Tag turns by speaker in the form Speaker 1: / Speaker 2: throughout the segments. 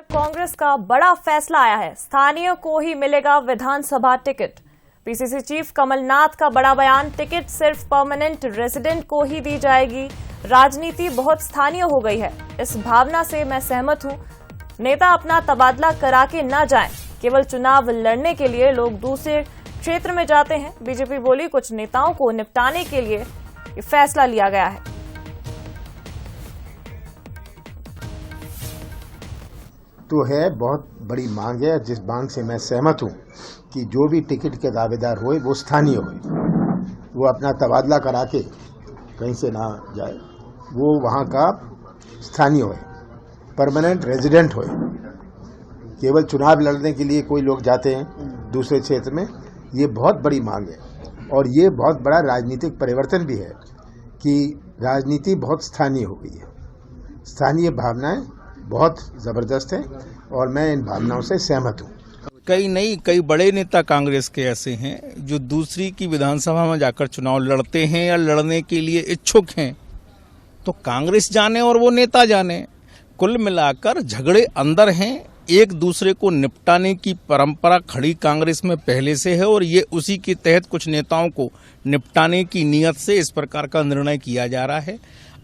Speaker 1: कांग्रेस का बड़ा फैसला आया है। स्थानीय को ही मिलेगा विधानसभा टिकट। पीसीसी चीफ कमलनाथ का बड़ा बयान, टिकट सिर्फ परमानेंट रेजिडेंट को ही दी जाएगी। राजनीति बहुत स्थानीय हो गई है, इस भावना से मैं सहमत हूं। नेता अपना तबादला करा के न जाएं, केवल चुनाव लड़ने के लिए लोग दूसरे क्षेत्र में जाते हैं। बीजेपी बोली, कुछ नेताओं को निपटाने के लिए ये फैसला लिया गया है।
Speaker 2: तो है बहुत बड़ी मांग है, जिस मांग से मैं सहमत हूं कि जो भी टिकट के दावेदार होए वो स्थानीय होए, वो अपना तबादला करा के कहीं से ना जाए, वो वहां का स्थानीय होए, परमानेंट रेजिडेंट होए। केवल चुनाव लड़ने के लिए कोई लोग जाते हैं दूसरे क्षेत्र में, ये बहुत बड़ी मांग है और ये बहुत बड़ा राजनीतिक परिवर्तन भी है कि राजनीति बहुत स्थानीय हो गई है। स्थानीय भावनाएं बहुत जबरदस्त है और मैं इन भावनाओं से सहमत हूँ।
Speaker 3: कई बड़े नेता कांग्रेस के ऐसे हैं जो दूसरी की विधानसभा में जाकर चुनाव लड़ते हैं या लड़ने के लिए इच्छुक हैं। तो कांग्रेस जाने और वो नेता जाने, कुल मिलाकर झगड़े अंदर हैं। एक दूसरे को निपटाने की परंपरा खड़ी कांग्रेस में पहले से है और ये उसी के तहत कुछ नेताओं को निपटाने की नीयत से इस प्रकार का निर्णय किया जा रहा है।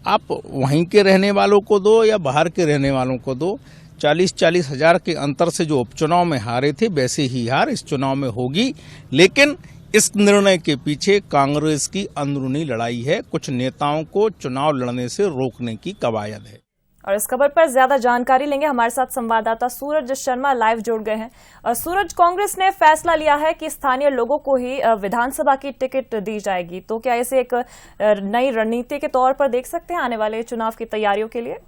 Speaker 3: आप वहीं के रहने वालों को दो या बाहर के रहने वालों को दो, 40-40 हजार के अंतर से जो उपचुनाव में हारे थे वैसे ही हार इस चुनाव में होगी। लेकिन इस निर्णय के पीछे कांग्रेस की अंदरूनी लड़ाई है, कुछ नेताओं को चुनाव लड़ने से रोकने की कवायद है।
Speaker 1: और इस खबर पर ज्यादा जानकारी लेंगे, हमारे साथ संवाददाता सूरज शर्मा लाइव जुड़ गए हैं। और सूरज, कांग्रेस ने फैसला लिया है कि स्थानीय लोगों को ही विधानसभा की टिकट दी जाएगी, तो क्या इसे एक नई रणनीति के तौर पर देख सकते हैं आने वाले चुनाव की तैयारियों के लिए?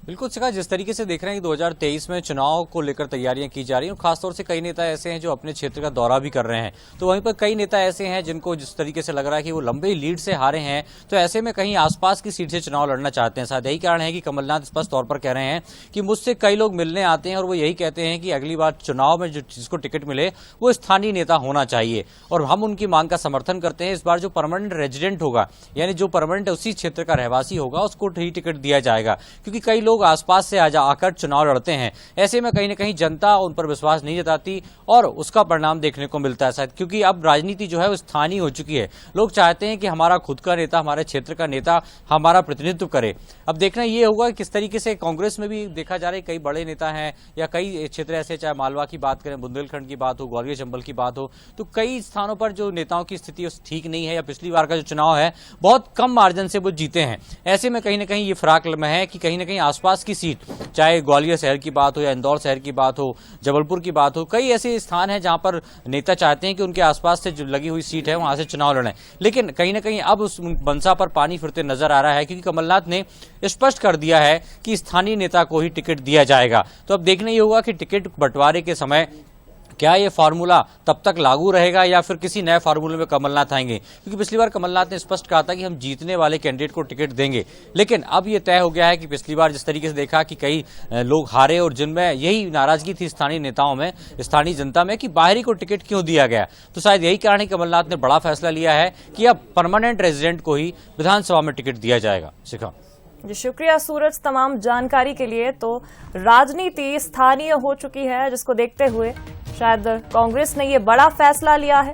Speaker 4: बिल्कुल शिखा, जिस तरीके से देख रहे हैं कि 2023 में चुनाव को लेकर तैयारियां की जा रही हैं और खासतौर से कई नेता ऐसे हैं जो अपने क्षेत्र का दौरा भी कर रहे हैं, तो वहीं पर कई नेता ऐसे हैं जिनको जिस तरीके से लग रहा है कि वो लंबे लीड से हारे हैं, तो ऐसे में कहीं आसपास की सीट से चुनाव लड़ना चाहते हैं। शायद यही कारण है कि कमलनाथ स्पष्ट तौर पर कह रहे हैं कि मुझसे कई लोग मिलने आते हैं और वो यही कहते हैं कि अगली बार चुनाव में जिसको टिकट मिले वो स्थानीय नेता होना चाहिए और हम उनकी मांग का समर्थन करते हैं। इस बार जो परमानेंट रेजिडेंट होगा, यानी जो परमानेंट उसी क्षेत्र का रहवासी होगा, उसको ही टिकट दिया जाएगा, क्योंकि कई लोग आसपास से आकर चुनाव लड़ते हैं। ऐसे में कहीं न कहीं जनता उन पर विश्वास नहीं जताती और उसका परिणाम देखने को मिलता है शायद, क्योंकि अब राजनीति जो है वो स्थानीय हो चुकी है। लोग चाहते हैं कि हमारा खुद का नेता, हमारे क्षेत्र का नेता हमारा प्रतिनिधित्व करे। अब देखना ये होगा कि किस तरीके से कांग्रेस में भी देखा जा रहा है, कई बड़े नेता हैं या कई क्षेत्र ऐसे, चाहे मालवा की बात करें, बुंदेलखंड की बात हो, ग्वालियर चंबल की बात हो, तो कई स्थानों पर जो नेताओं की स्थिति ठीक नहीं है या पिछली बार का जो चुनाव है बहुत कम मार्जिन से वो जीते हैं। ऐसे में कहीं ना कहीं ये फराक है कि कहीं ना कहीं आसपास की सीट, चाहे ग्वालियर शहर की बात हो या इंदौर शहर की बात हो, जबलपुर की बात हो, कई ऐसे स्थान हैं जहां पर नेता चाहते हैं कि उनके आसपास से जो लगी हुई सीट है वहां से चुनाव लड़ें। लेकिन कहीं ना कहीं अब उस बंसा पर पानी फिरते नजर आ रहा है, क्योंकि कमलनाथ ने स्पष्ट कर दिया है कि स्थानीय नेता को ही टिकट दिया जाएगा। तो अब देखना ये होगा कि टिकट बंटवारे के समय क्या ये फार्मूला तब तक लागू रहेगा या फिर किसी नए फार्मूले में कमलनाथ आएंगे, क्योंकि पिछली बार कमलनाथ ने स्पष्ट कहा था कि हम जीतने वाले कैंडिडेट को टिकट देंगे। लेकिन अब ये तय हो गया है कि पिछली बार जिस तरीके से देखा कि कई लोग हारे और जिनमें यही नाराजगी थी स्थानीय नेताओं में, स्थानीय जनता में, कि बाहरी को टिकट क्यों दिया गया, तो शायद यही कारण है कि कमलनाथ ने बड़ा फैसला लिया है कि अब परमानेंट रेजिडेंट को ही विधानसभा में टिकट दिया जाएगा। शिखा
Speaker 1: जी, शुक्रिया सूरज तमाम जानकारी के लिए। तो राजनीति स्थानीय हो चुकी है, जिसको देखते हुए शायद कांग्रेस ने ये बड़ा फैसला लिया है।